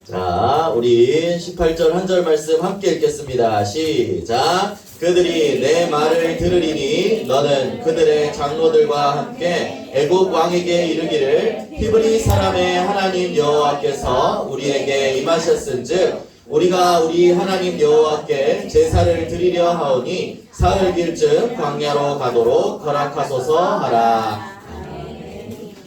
자, 우리 18절 한 절 말씀 함께 읽겠습니다. 시작. 그들이 내 말을 들으리니 너는 그들의 장로들과 함께 애굽 왕에게 이르기를 히브리 사람의 하나님 여호와께서 우리에게 임하셨은즉 우리가 우리 하나님 여호와께 제사를 드리려 하오니 사흘길쯤 광야로 가도록 허락하소서 하라.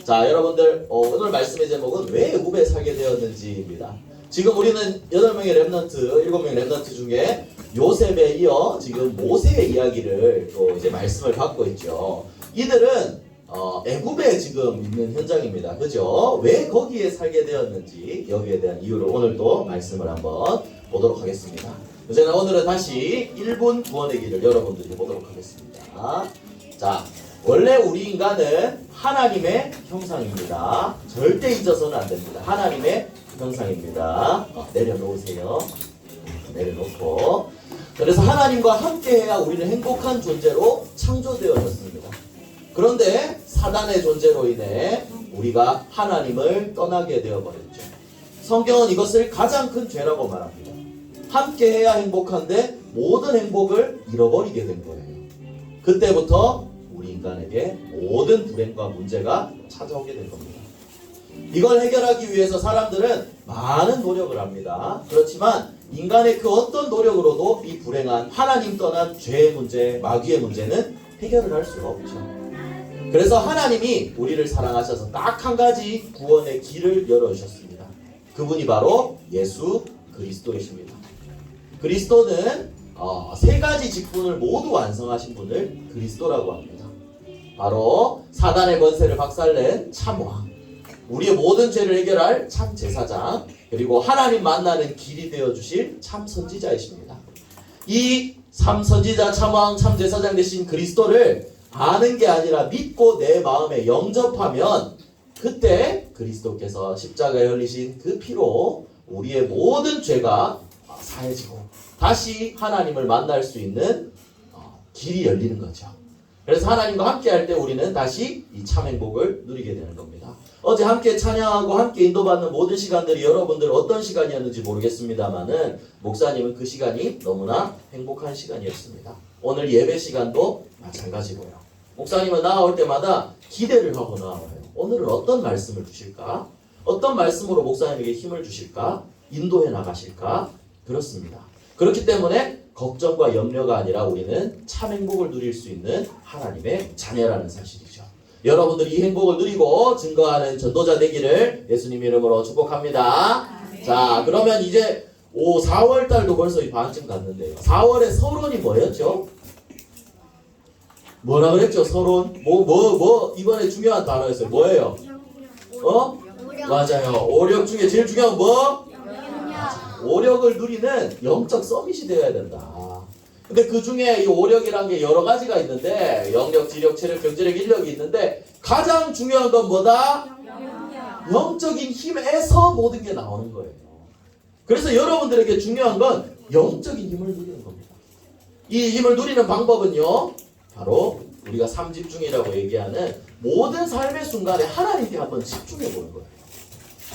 자, 여러분들 오늘 말씀의 제목은 왜 애굽에 살게 되었는지입니다. 지금 우리는 8명의 렘넌트, 7명의 렘넌트 중에 요셉에 이어 지금 모세의 이야기를 또 이제 말씀을 받고 있죠. 이들은 애굽에 지금 있는 현장입니다. 그죠? 왜 거기에 살게 되었는지 여기에 대한 이유를 오늘 또 말씀을 한번 보도록 하겠습니다. 저는 오늘은 다시 1분 구원의 길을 여러분들이 보도록 하겠습니다. 자, 원래 우리 인간은 하나님의 형상입니다. 절대 잊어서는 안 됩니다. 하나님의 형상입니다. 내려놓으세요. 내려놓고. 그래서 하나님과 함께해야 우리는 행복한 존재로 창조되어졌습니다. 그런데 사단의 존재로 인해 우리가 하나님을 떠나게 되어버렸죠. 성경은 이것을 가장 큰 죄라고 말합니다. 함께해야 행복한데 모든 행복을 잃어버리게 된 거예요. 그때부터 우리 인간에게 모든 불행과 문제가 찾아오게 된 겁니다. 이걸 해결하기 위해서 사람들은 많은 노력을 합니다. 그렇지만 인간의 그 어떤 노력으로도 이 불행한 하나님 떠난 죄의 문제, 마귀의 문제는 해결을 할 수가 없죠. 그래서 하나님이 우리를 사랑하셔서 딱 한 가지 구원의 길을 열어주셨습니다. 그분이 바로 예수 그리스도이십니다. 그리스도는 세 가지 직분을 모두 완성하신 분을 그리스도라고 합니다. 바로 사단의 권세를 박살낸 참왕, 우리의 모든 죄를 해결할 참 제사장, 그리고 하나님 만나는 길이 되어주실 참 선지자이십니다. 이 참 선지자, 참왕, 참 제사장 되신 그리스도를 아는 게 아니라 믿고 내 마음에 영접하면 그때 그리스도께서 십자가에 흘리신 그 피로 우리의 모든 죄가 사해지고 다시 하나님을 만날 수 있는 길이 열리는 거죠. 그래서 하나님과 함께 할 때 우리는 다시 이 참 행복을 누리게 되는 겁니다. 어제 함께 찬양하고 함께 인도받는 모든 시간들이 여러분들 어떤 시간이었는지 모르겠습니다만은 목사님은 그 시간이 너무나 행복한 시간이었습니다. 오늘 예배 시간도 마찬가지고요. 목사님은 나올 때마다 기대를 하고 나와요. 오늘은 어떤 말씀을 주실까? 어떤 말씀으로 목사님에게 힘을 주실까? 인도해 나가실까? 그렇습니다. 그렇기 때문에 걱정과 염려가 아니라 우리는 참 행복을 누릴 수 있는 하나님의 자녀라는 사실이죠. 여러분들이 이 행복을 누리고 증거하는 전도자 되기를 예수님 이름으로 축복합니다. 자, 그러면 이제 4월 달도 벌써 반쯤 갔는데요. 4월에 서론이 뭐였죠? 뭐라 그랬죠? 서론? 이번에 중요한 단어였어요. 뭐예요? 맞아요. 오력 중에 제일 중요한 뭐? 오력을 누리는 영적 서밋이 되어야 된다. 근데 그 중에 이 오력이란 게 여러 가지가 있는데 영력, 지력, 체력, 경제력, 인력이 있는데 가장 중요한 건 뭐다? 영적인 힘에서 모든 게 나오는 거예요. 그래서 여러분들에게 중요한 건 영적인 힘을 누리는 겁니다. 이 힘을 누리는 방법은요, 바로 우리가 삼집중이라고 얘기하는 모든 삶의 순간에 하나님께 한번 집중해 보는 거예요.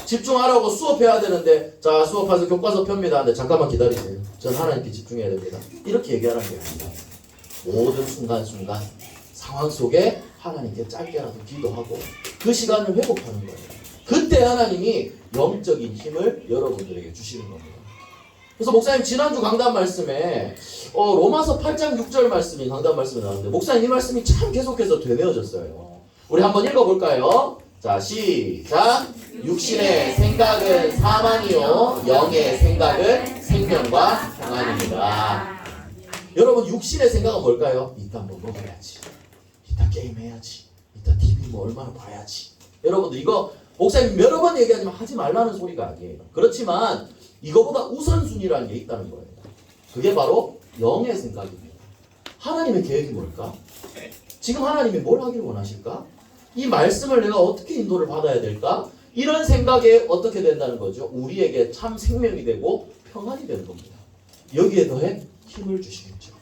집중하라고 수업해야 되는데, 자, 수업해서 교과서 펴입니다. 근데 잠깐만 기다리세요. 전 하나님께 집중해야 됩니다. 이렇게 얘기하는 게 아닙니다. 모든 순간순간 상황 속에 하나님께 짧게라도 기도하고 그 시간을 회복하는 거예요. 그때 하나님이 영적인 힘을 여러분들에게 주시는 겁니다. 그래서 목사님 지난주 강단 말씀에 로마서 8장 6절 말씀이 강단 말씀이 나왔는데 목사님 이 말씀이 참 계속해서 되뇌어졌어요. 우리 한번 읽어볼까요? 자, 시작. 육신의 생각은 사망이요 영의 생각은 생명과 평안입니다. 여러분, 육신의 생각은 뭘까요? 이따 뭐 먹어야지, 이따 게임해야지, 이따 TV 뭐 얼마나 봐야지. 여러분들 이거 목사님 여러 번 얘기하지만 하지 말라는 소리가 아니에요. 그렇지만 이거보다 우선순위라는 게 있다는 거예요. 그게 바로 영의 생각입니다. 하나님의 계획이 뭘까? 지금 하나님이 뭘 하기를 원하실까? 이 말씀을 내가 어떻게 인도를 받아야 될까? 이런 생각에 어떻게 된다는 거죠? 우리에게 참 생명이 되고 평안이 되는 겁니다. 여기에 더해 힘을 주시겠죠.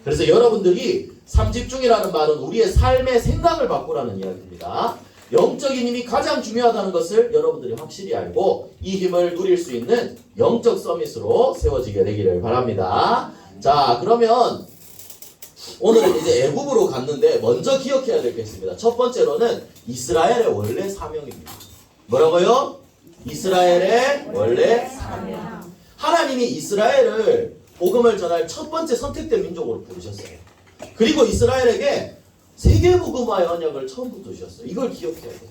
그래서 여러분들이 삼집중이라는 말은 우리의 삶의 생각을 바꾸라는 이야기입니다. 영적인 힘이 가장 중요하다는 것을 여러분들이 확실히 알고 이 힘을 누릴 수 있는 영적 서밋으로 세워지게 되기를 바랍니다. 자, 그러면 오늘은 이제 애굽으로 갔는데 먼저 기억해야 될 게 있습니다. 첫 번째로는 이스라엘의 원래 사명입니다. 뭐라고요? 이스라엘의 원래 사명. 하나님이 이스라엘을 복음을 전할 첫 번째 선택된 민족으로 부르셨어요. 그리고 이스라엘에게 세계복음화의 언약을 처음부터 주셨어요. 이걸 기억해야 돼요.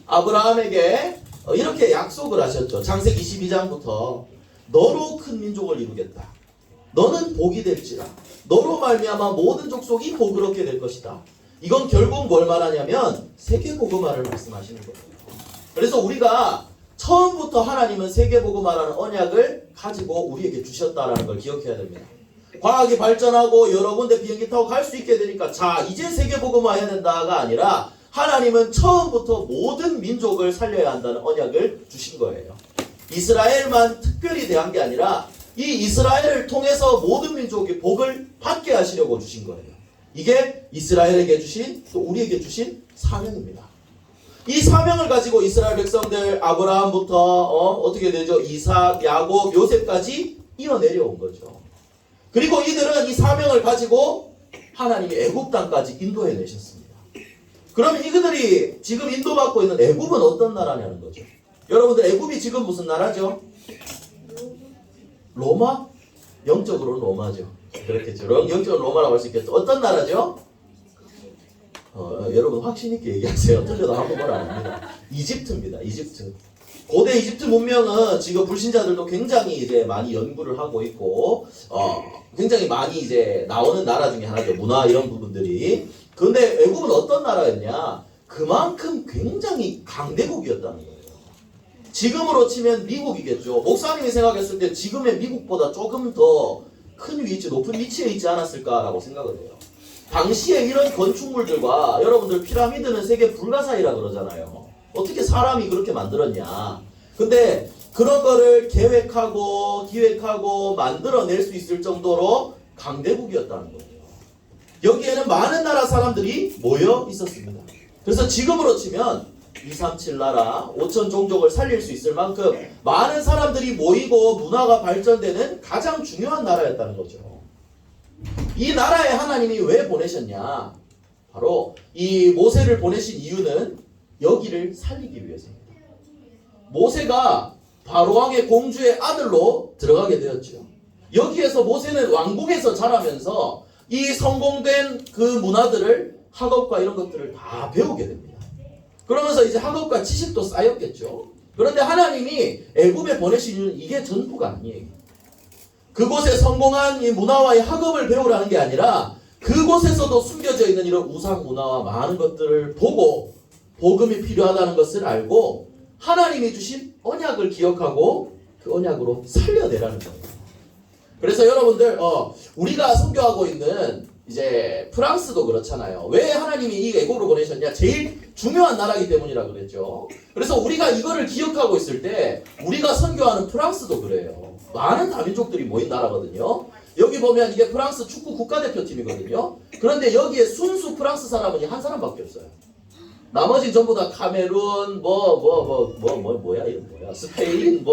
아브라함에게 이렇게 약속을 하셨죠. 창세기 22장부터 너로 큰 민족을 이루겠다. 너는 복이 될지라. 너로 말미암아 모든 족속이 복을 얻게 될 것이다. 이건 결국 뭘 말하냐면 세계복음화를 말씀하시는 거예요. 그래서 우리가 처음부터 하나님은 세계복음화라는 언약을 가지고 우리에게 주셨다라는 걸 기억해야 됩니다. 과학이 발전하고 여러 군데 비행기 타고 갈 수 있게 되니까 자 이제 세계복음화 해야 된다가 아니라 하나님은 처음부터 모든 민족을 살려야 한다는 언약을 주신 거예요. 이스라엘만 특별히 대한 게 아니라 이 이스라엘을 통해서 모든 민족이 복을 받게 하시려고 주신 거예요. 이게 이스라엘에게 주신 또 우리에게 주신 사명입니다. 이 사명을 가지고 이스라엘 백성들 아브라함부터 어떻게 되죠? 이삭, 야곱, 요셉까지 이어내려온 거죠. 그리고 이들은 이 사명을 가지고 하나님이 애굽 땅까지 인도해 내셨습니다. 그러면 이들이 지금 인도받고 있는 애굽은 어떤 나라냐는 거죠. 여러분들 애굽이 지금 무슨 나라죠? 로마? 영적으로는 로마죠. 그렇겠죠. 영적으로 로마라고 할 수 있겠죠. 어떤 나라죠? 여러분 확신 있게 얘기하세요. 틀려도 아무거나 아닙니다. 이집트입니다. 이집트. 고대 이집트 문명은 지금 불신자들도 굉장히 이제 많이 연구를 하고 있고 굉장히 많이 이제 나오는 나라 중에 하나죠. 문화 이런 부분들이. 근데 애굽은 어떤 나라였냐? 그만큼 굉장히 강대국이었다는 거예요. 지금으로 치면 미국이겠죠. 목사님이 생각했을 때 지금의 미국보다 조금 더 큰 위치, 높은 위치에 있지 않았을까라고 생각을 해요. 당시에 이런 건축물들과 여러분들 피라미드는 세계 불가사의라 그러잖아요. 어떻게 사람이 그렇게 만들었냐. 근데 그런 거를 계획하고 기획하고 만들어낼 수 있을 정도로 강대국이었다는 거예요. 여기에는 많은 나라 사람들이 모여 있었습니다. 그래서 지금으로 치면 237 나라 5천 종족을 살릴 수 있을 만큼 많은 사람들이 모이고 문화가 발전되는 가장 중요한 나라였다는 거죠. 이 나라에 하나님이 왜 보내셨냐? 바로 이 모세를 보내신 이유는 여기를 살리기 위해서입니다. 모세가 바로왕의 공주의 아들로 들어가게 되었죠. 여기에서 모세는 왕궁에서 자라면서 이 성공된 그 문화들을 학업과 이런 것들을 다 배우게 됩니다. 그러면서 이제 학업과 지식도 쌓였겠죠. 그런데 하나님이 애굽에 보내신 이유는 이게 전부가 아니에요. 그곳에 성공한 이 문화와 이 학업을 배우라는 게 아니라 그곳에서도 숨겨져 있는 이런 우상 문화와 많은 것들을 보고 복음이 필요하다는 것을 알고 하나님이 주신 언약을 기억하고 그 언약으로 살려내라는 거예요. 그래서 여러분들 우리가 선교하고 있는 이제 프랑스도 그렇잖아요. 왜 하나님이 이 애굽으로 보내셨냐? 제일 중요한 나라이기 때문이라 그랬죠. 그래서 우리가 이거를 기억하고 있을 때 우리가 선교하는 프랑스도 그래요. 많은 다민족들이 모인 나라거든요. 여기 보면 이게 프랑스 축구 국가대표팀이거든요. 그런데 여기에 순수 프랑스 사람은 한 사람밖에 없어요. 나머지 전부 다 카메룬 뭐야 이런 뭐야 스페인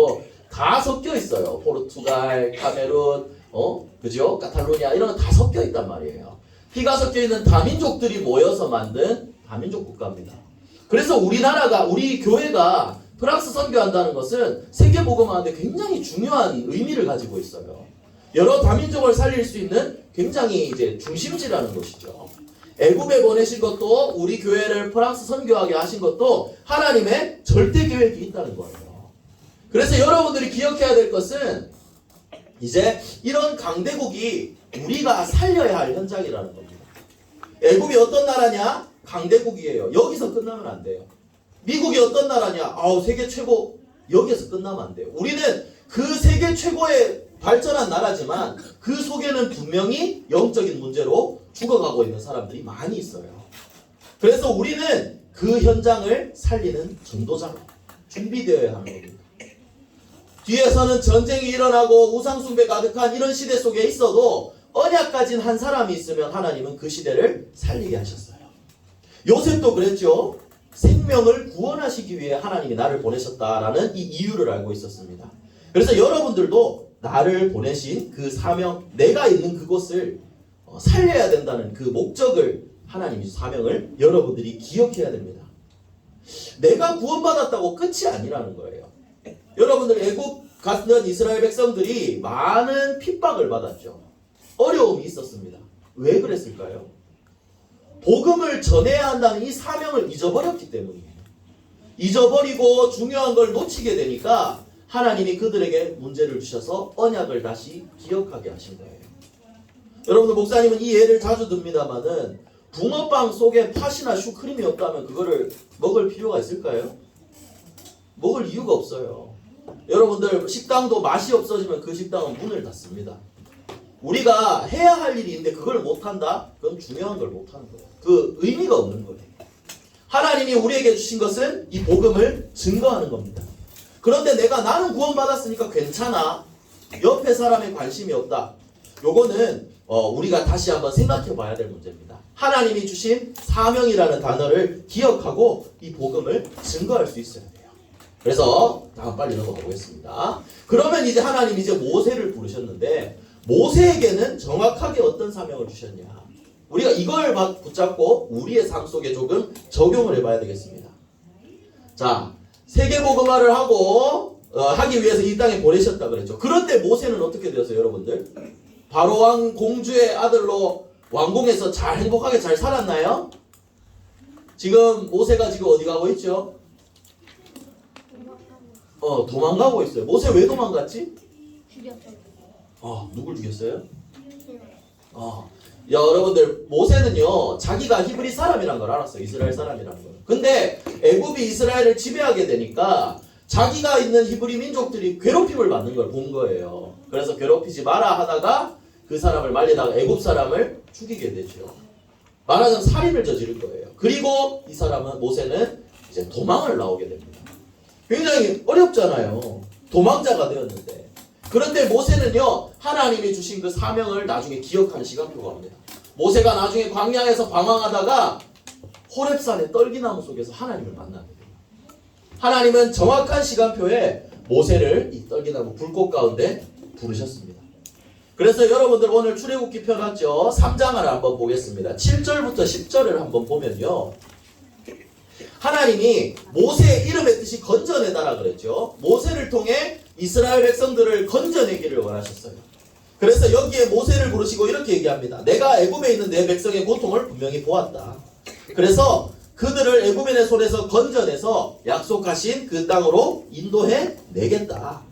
다 섞여 있어요. 포르투갈, 카메룬, 그죠? 카탈루냐 이런 거 다 섞여 있단 말이에요. 피가 섞여 있는 다민족들이 모여서 만든 다민족 국가입니다. 그래서 우리나라가 우리 교회가 프랑스 선교한다는 것은 세계 복음화하는데 굉장히 중요한 의미를 가지고 있어요. 여러 다민족을 살릴 수 있는 굉장히 이제 중심지라는 것이죠. 애굽에 보내신 것도 우리 교회를 프랑스 선교하게 하신 것도 하나님의 절대 계획이 있다는 거예요. 그래서 여러분들이 기억해야 될 것은 이제 이런 강대국이 우리가 살려야 할 현장이라는 겁니다. 애굽이 어떤 나라냐? 강대국이에요. 여기서 끝나면 안 돼요. 미국이 어떤 나라냐? 세계 최고. 여기에서 끝나면 안 돼요. 우리는 그 세계 최고의 발전한 나라지만 그 속에는 분명히 영적인 문제로 죽어가고 있는 사람들이 많이 있어요. 그래서 우리는 그 현장을 살리는 전도자로 준비되어야 하는 겁니다. 뒤에서는 전쟁이 일어나고 우상숭배 가득한 이런 시대 속에 있어도 언약 가진 한 사람이 있으면 하나님은 그 시대를 살리게 하셨어요. 요셉도 그랬죠. 생명을 구원하시기 위해 하나님이 나를 보내셨다라는 이 이유를 알고 있었습니다. 그래서 여러분들도 나를 보내신 그 사명, 내가 있는 그곳을 살려야 된다는 그 목적을, 하나님의 사명을 여러분들이 기억해야 됩니다. 내가 구원받았다고 끝이 아니라는 거예요. 여러분들, 애국 갔던 이스라엘 백성들이 많은 핍박을 받았죠. 어려움이 있었습니다. 왜 그랬을까요? 복음을 전해야 한다는 이 사명을 잊어버렸기 때문이에요. 잊어버리고 중요한 걸 놓치게 되니까 하나님이 그들에게 문제를 주셔서 언약을 다시 기억하게 하신 거예요. 여러분들, 목사님은 이 예를 자주 듭니다만은 붕어빵 속에 팥이나 슈크림이 없다면 그거를 먹을 필요가 있을까요? 먹을 이유가 없어요. 여러분들, 식당도 맛이 없어지면 그 식당은 문을 닫습니다. 우리가 해야 할 일이 있는데 그걸 못한다? 그건 중요한 걸 못하는 거예요. 그 의미가 없는 거예요. 하나님이 우리에게 주신 것은 이 복음을 증거하는 겁니다. 그런데 나는 구원받았으니까 괜찮아, 옆에 사람에 관심이 없다, 요거는 우리가 다시 한번 생각해 봐야 될 문제입니다. 하나님이 주신 사명이라는 단어를 기억하고 이 복음을 증거할 수 있어야 돼요. 그래서 다음 빨리 넘어가 보겠습니다. 그러면 이제 하나님이 이제 모세를 부르셨는데, 모세에게는 정확하게 어떤 사명을 주셨냐, 우리가 이걸 붙잡고 우리의 삶 속에 조금 적용을 해봐야 되겠습니다. 자, 세계복음화를 하기 위해서 이 땅에 보내셨다 그랬죠. 그런데 모세는 어떻게 되었어요, 여러분들? 바로왕 공주의 아들로 왕궁에서 잘 행복하게 잘 살았나요? 지금 모세가 지금 어디 가고 있죠? 도망가고 있어요. 모세 왜 도망갔지? 누굴 죽였어요? 여러분들, 모세는요 자기가 히브리 사람이란 걸 알았어요. 이스라엘 사람이라는 걸. 근데 애굽이 이스라엘을 지배하게 되니까 자기가 있는 히브리 민족들이 괴롭힘을 받는 걸 본 거예요. 그래서 괴롭히지 마라 하다가 그 사람을 말리다가 애굽 사람을 죽이게 되죠. 말하자면 살인을 저지른 거예요. 그리고 이 사람은, 모세는 이제 도망을 나오게 됩니다. 굉장히 어렵잖아요. 도망자가 되었는데. 그런데 모세는요 하나님이 주신 그 사명을 나중에 기억하는 시간표가 옵니다. 모세가 나중에 광야에서 방황하다가 호렙산의 떨기나무 속에서 하나님을 만나게 됩니다. 하나님은 정확한 시간표에 모세를 이 떨기나무 불꽃 가운데 부르셨습니다. 그래서 여러분들, 오늘 출애굽기 펴놨죠. 3장을 한번 보겠습니다. 7절부터 10절을 한번 보면요, 하나님이 모세의 이름의 뜻이 건져내다라 그랬죠. 모세를 통해 이스라엘 백성들을 건져내기를 원하셨어요. 그래서 여기에 모세를 부르시고 이렇게 얘기합니다. 내가 애굽에 있는 내 백성의 고통을 분명히 보았다. 그래서 그들을 애굽인의 손에서 건져내서 약속하신 그 땅으로 인도해 내겠다.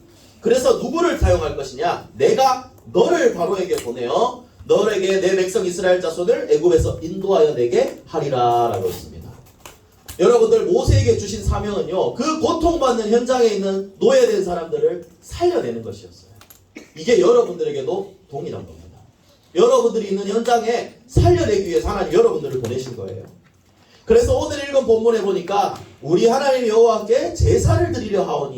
그래서 누구를 사용할 것이냐? 내가 너를 바로에게 보내어 너에게 내 백성 이스라엘 자손을 애굽에서 인도하여 내게 하리라 라고 했습니다. 여러분들, 모세에게 주신 사명은요, 그 고통받는 현장에 있는 노예된 사람들을 살려내는 것이었어요. 이게 여러분들에게도 동일한 겁니다. 여러분들이 있는 현장에 살려내기 위해서 하나님 여러분들을 보내신 거예요. 그래서 오늘 읽은 본문에 보니까 우리 하나님 여호와께 제사를 드리려 하오니,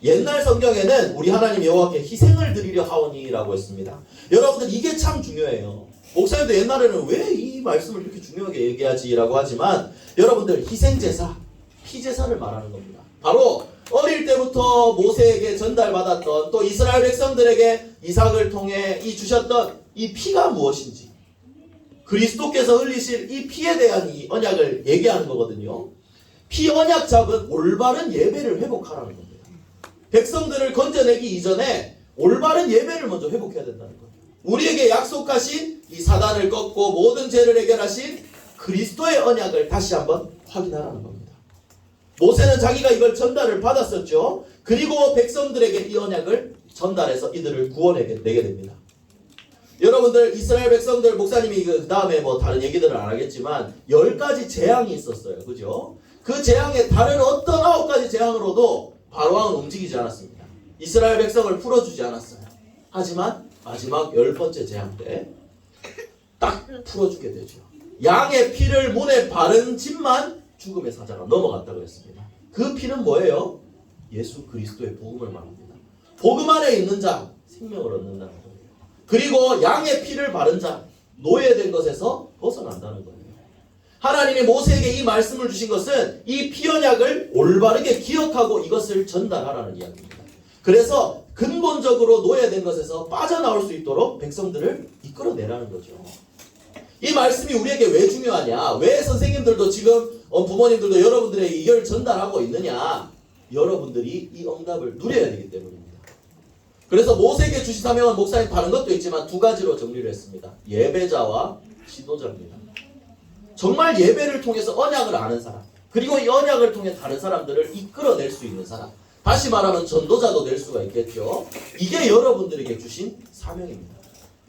옛날 성경에는 우리 하나님 여호와께 희생을 드리려 하오니 라고 했습니다. 여러분들, 이게 참 중요해요. 목사님도 옛날에는 왜 이 말씀을 이렇게 중요하게 얘기하지 라고 하지만, 여러분들, 희생제사, 피제사를 말하는 겁니다. 바로 어릴 때부터 모세에게 전달받았던, 또 이스라엘 백성들에게 이삭을 통해 주셨던 이 피가 무엇인지, 그리스도께서 흘리실 이 피에 대한 이 언약을 얘기하는 거거든요. 피 언약 잡은 올바른 예배를 회복하라는 겁니다. 백성들을 건져내기 이전에 올바른 예배를 먼저 회복해야 된다는 거예요. 우리에게 약속하신 이 사단을 꺾고 모든 죄를 해결하신 그리스도의 언약을 다시 한번 확인하라는 겁니다. 모세는 자기가 이걸 전달을 받았었죠. 그리고 백성들에게 이 언약을 전달해서 이들을 구원내게 됩니다. 여러분들, 이스라엘 백성들, 목사님이 그 다음에 뭐 다른 얘기들은 안 하겠지만 10가지 재앙이 있었어요. 그죠? 그 재앙에 다른 어떤 9가지 재앙으로도 바로왕은 움직이지 않았습니다. 이스라엘 백성을 풀어주지 않았어요. 하지만 마지막 10번째 재앙 때 딱 풀어주게 되죠. 양의 피를 문에 바른 집만 죽음의 사자가 넘어갔다고 했습니다. 그 피는 뭐예요? 예수 그리스도의 복음을 말합니다. 복음 안에 있는 자, 생명을 얻는다는 거예요. 그리고 양의 피를 바른 자, 노예된 것에서 벗어난다는 거예요. 하나님이 모세에게 이 말씀을 주신 것은 이 피언약을 올바르게 기억하고 이것을 전달하라는 이야기입니다. 그래서 근본적으로 노예된 것에서 빠져나올 수 있도록 백성들을 이끌어내라는 거죠. 이 말씀이 우리에게 왜 중요하냐? 왜 선생님들도 지금 부모님들도 여러분들에게 이걸 전달하고 있느냐? 여러분들이 이 응답을 누려야 되기 때문입니다. 그래서 모세에게 주신 사명은 목사님 다른 것도 있지만 두 가지로 정리를 했습니다. 예배자와 지도자입니다. 정말 예배를 통해서 언약을 아는 사람, 그리고 이 언약을 통해 다른 사람들을 이끌어낼 수 있는 사람, 다시 말하면 전도자도 될 수가 있겠죠. 이게 여러분들에게 주신 사명입니다.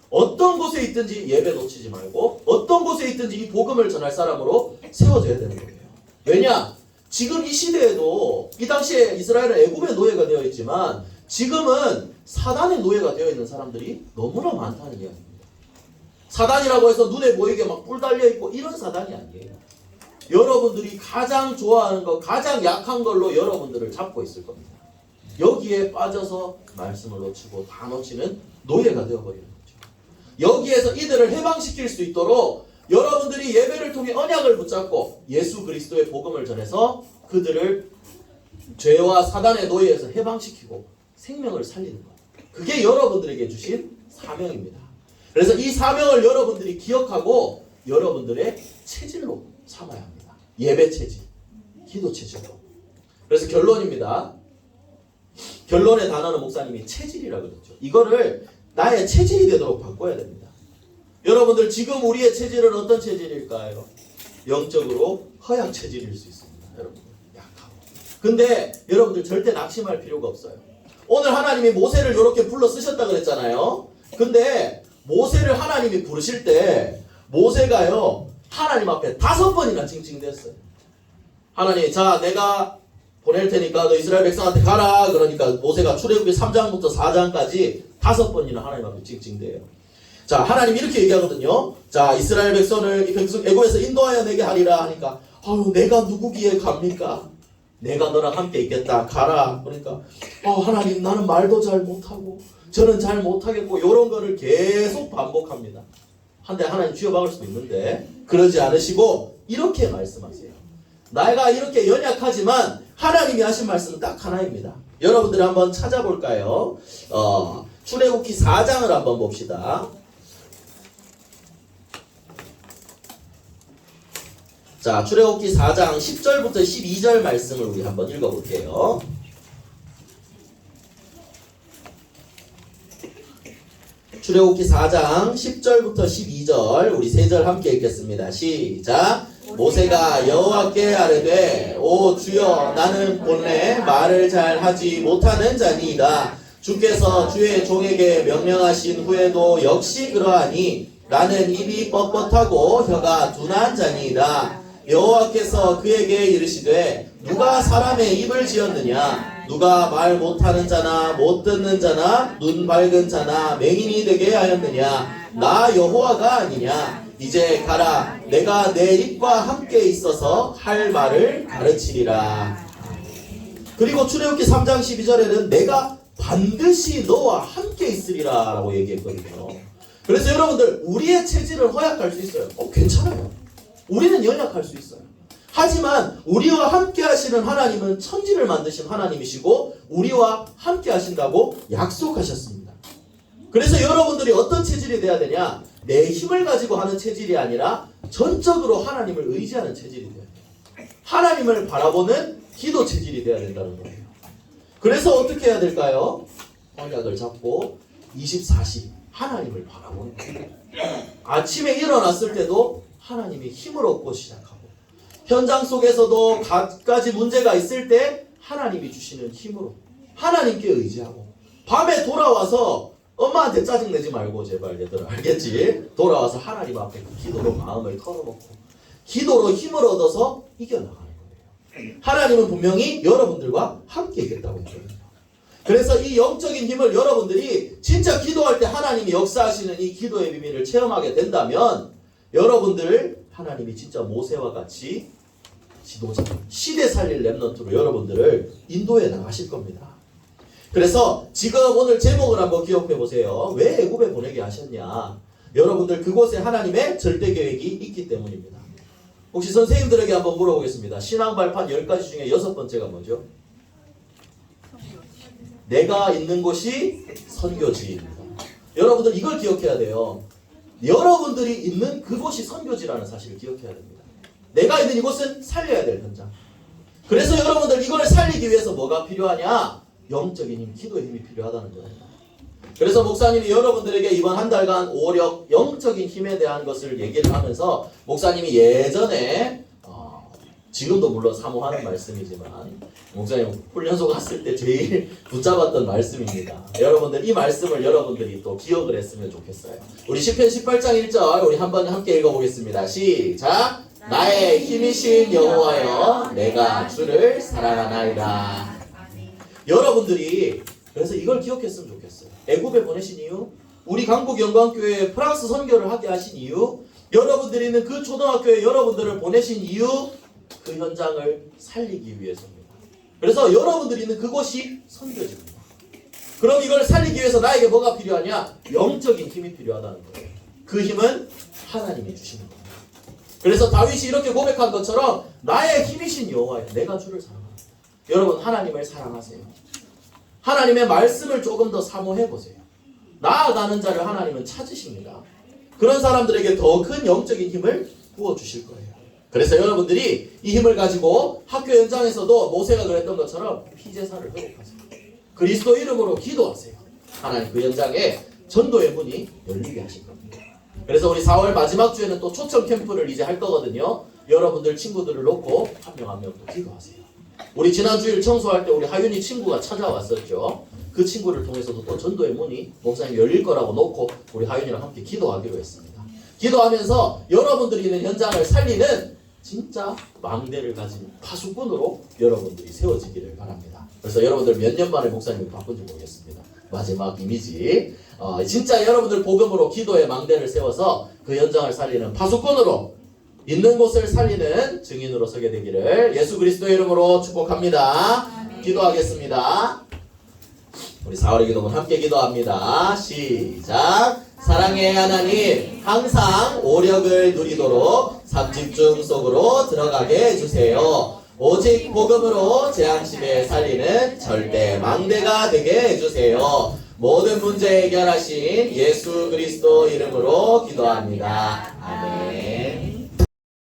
어떤 곳에 있든지 예배 놓치지 말고 어떤 곳에 있든지 이 복음을 전할 사람으로 세워져야 되는 거예요. 왜냐? 지금 이 시대에도 이 당시에 이스라엘은 애굽의 노예가 되어 있지만 지금은 사단의 노예가 되어 있는 사람들이 너무나 많다는 이야기입니다. 사단이라고 해서 눈에 보이게 막 뿔 달려있고 이런 사단이 아니에요. 여러분들이 가장 좋아하는 것, 가장 약한 걸로 여러분들을 잡고 있을 겁니다. 여기에 빠져서 말씀을 놓치고 다 놓치는 노예가 되어버리는 거죠. 여기에서 이들을 해방시킬 수 있도록 여러분들이 예배를 통해 언약을 붙잡고 예수 그리스도의 복음을 전해서 그들을 죄와 사단의 노예에서 해방시키고 생명을 살리는 것. 그게 여러분들에게 주신 사명입니다. 그래서 이 사명을 여러분들이 기억하고 여러분들의 체질로 삼아야 합니다. 예배 체질, 기도 체질로. 그래서 결론입니다. 결론의 단어는 목사님이 체질이라고 그랬죠. 이거를 나의 체질이 되도록 바꿔야 됩니다. 여러분들 지금 우리의 체질은 어떤 체질일까요? 영적으로 허약 체질일 수 있습니다. 여러분들 약하고. 근데 여러분들 절대 낙심할 필요가 없어요. 오늘 하나님이 모세를 이렇게 불러 쓰셨다 그랬잖아요. 근데 모세를 하나님이 부르실 때 모세가요 하나님 앞에 5번이나 징징댔어요. 하나님, 자 내가 보낼 테니까 너 이스라엘 백성한테 가라. 그러니까 모세가 출애굽기 3장부터 4장까지 5번이나 하나님 앞에 징징대요. 자, 하나님 이렇게 얘기하거든요. 자, 이스라엘 백성을 애굽에서 인도하여 내게 하리라 하니까 아유 내가 누구기에 갑니까? 내가 너랑 함께 있겠다. 가라. 그러니까 하나님 나는 말도 잘 못하고 저는 잘 못하겠고 이런 거를 계속 반복합니다. 한데 하나님 쥐어박을 수도 있는데 그러지 않으시고 이렇게 말씀하세요. 내가 이렇게 연약하지만 하나님이 하신 말씀은 딱 하나입니다. 여러분들 한번 찾아볼까요? 출애굽기 4장을 한번 봅시다. 자, 출애굽기 4장 10절부터 12절 말씀을 우리 한번 읽어볼게요. 출애굽기 4장 10절부터 12절 우리 3절 함께 읽겠습니다. 시작. 모세가 여호와께 아뢰되 오 주여 나는 본래 말을 잘 하지 못하는 자니이다. 주께서 주의 종에게 명령하신 후에도 역시 그러하니 나는 입이 뻣뻣하고 혀가 둔한 자니이다. 여호와께서 그에게 이르시되 누가 사람의 입을 지었느냐? 누가 말 못하는 자나 못 듣는 자나 눈 밝은 자나 맹인이 되게 하였느냐? 나 여호와가 아니냐? 이제 가라. 내가 내 입과 함께 있어서 할 말을 가르치리라. 그리고 출애굽기 3장 12절에는 내가 반드시 너와 함께 있으리라 라고 얘기했거든요. 그래서 여러분들 우리의 체질을 허약할 수 있어요. 괜찮아요. 우리는 연약할 수 있어요. 하지만 우리와 함께 하시는 하나님은 천지를 만드신 하나님이시고 우리와 함께 하신다고 약속하셨습니다. 그래서 여러분들이 어떤 체질이 돼야 되냐? 내 힘을 가지고 하는 체질이 아니라 전적으로 하나님을 의지하는 체질이 돼야 돼요. 하나님을 바라보는 기도 체질이 돼야 된다는 거예요. 그래서 어떻게 해야 될까요? 언약을 잡고 24시 하나님을 바라보는 거예요. 아침에 일어났을 때도 하나님이 힘을 얻고 시작하고 현장 속에서도 갖가지 문제가 있을 때 하나님이 주시는 힘으로 하나님께 의지하고 밤에 돌아와서 엄마한테 짜증내지 말고 제발 얘들아 알겠지? 돌아와서 하나님 앞에 그 기도로 마음을 털어놓고 기도로 힘을 얻어서 이겨나가는 거예요. 하나님은 분명히 여러분들과 함께 있겠다고 했거든요. 그래서 이 영적인 힘을 여러분들이 진짜 기도할 때 하나님이 역사하시는 이 기도의 비밀을 체험하게 된다면 여러분들을 하나님이 진짜 모세와 같이 지도자, 시대 살릴 렘넌트로 여러분들을 인도해 나가실 겁니다. 그래서 지금 오늘 제목을 한번 기억해 보세요. 왜 애굽에 보내게 하셨냐? 여러분들 그곳에 하나님의 절대 계획이 있기 때문입니다. 혹시 선생님들에게 한번 물어보겠습니다. 신앙 발판 10가지 중에 6번째가 뭐죠? 내가 있는 곳이 선교지입니다. 여러분들 이걸 기억해야 돼요. 여러분들이 있는 그곳이 선교지라는 사실을 기억해야 됩니다. 내가 있는 이곳은 살려야 될 현장. 그래서 여러분들 이걸 살리기 위해서 뭐가 필요하냐? 영적인 힘, 기도의 힘이 필요하다는 거예요. 그래서 목사님이 여러분들에게 이번 한 달간 오력, 영적인 힘에 대한 것을 얘기를 하면서 목사님이 예전에 지금도 물론 사모하는 말씀이지만 목사님 훈련소 갔을 때 제일 붙잡았던 말씀입니다. 여러분들 이 말씀을 여러분들이 또 기억을 했으면 좋겠어요. 우리 시편 18장 1절 우리 한번 함께 읽어보겠습니다. 시작! 나의 힘이신 여호와여 내가 주를 사랑하나이다. 여러분들이 그래서 이걸 기억했으면 좋겠어요. 애굽에 보내신 이유, 우리 강북영광교회에 프랑스 선교를 하게 하신 이유, 여러분들이 있는 그 초등학교에 여러분들을 보내신 이유, 그 현장을 살리기 위해서입니다. 그래서 여러분들이 있는 그곳이 선교지입니다. 그럼 이걸 살리기 위해서 나에게 뭐가 필요하냐? 영적인 힘이 필요하다는 거예요. 그 힘은 하나님이 주시는 겁니다. 그래서 다윗이 이렇게 고백한 것처럼 나의 힘이신 여호와여 내가 주를 사랑합니다. 여러분 하나님을 사랑하세요. 하나님의 말씀을 조금 더 사모해보세요. 나아가는 자를 하나님은 찾으십니다. 그런 사람들에게 더 큰 영적인 힘을 부어주실 거예요. 그래서 여러분들이 이 힘을 가지고 학교 현장에서도 모세가 그랬던 것처럼 피제사를 회복하세요. 그리스도 이름으로 기도하세요. 하나님 그 현장에 전도의 문이 열리게 하실 겁니다. 그래서 우리 4월 마지막 주에는 또 초청 캠프를 이제 할 거거든요. 여러분들 친구들을 놓고 한 명 한 명 또 기도하세요. 우리 지난 주일 청소할 때 우리 하윤이 친구가 찾아왔었죠. 그 친구를 통해서도 또 전도의 문이 목사님 열릴 거라고 놓고 우리 하윤이랑 함께 기도하기로 했습니다. 기도하면서 여러분들이 있는 현장을 살리는 진짜 망대를 가진 파수꾼으로 여러분들이 세워지기를 바랍니다. 그래서 여러분들 몇 년 만에 목사님이 바꾼지 모르겠습니다. 마지막 이미지 진짜 여러분들 복음으로 기도의 망대를 세워서 그 현장을 살리는 파수꾼으로 있는 곳을 살리는 증인으로 서게 되기를 예수 그리스도의 이름으로 축복합니다. 기도하겠습니다. 우리 4월의 기도문 함께 기도합니다. 시작! 사랑의 하나님 항상 오력을 누리도록 삼집중 속으로 들어가게 해주세요. 오직 복음으로 제 양심에 살리는 절대 망대가 되게 해주세요. 모든 문제 해결하신 예수 그리스도 이름으로 기도합니다. 아멘.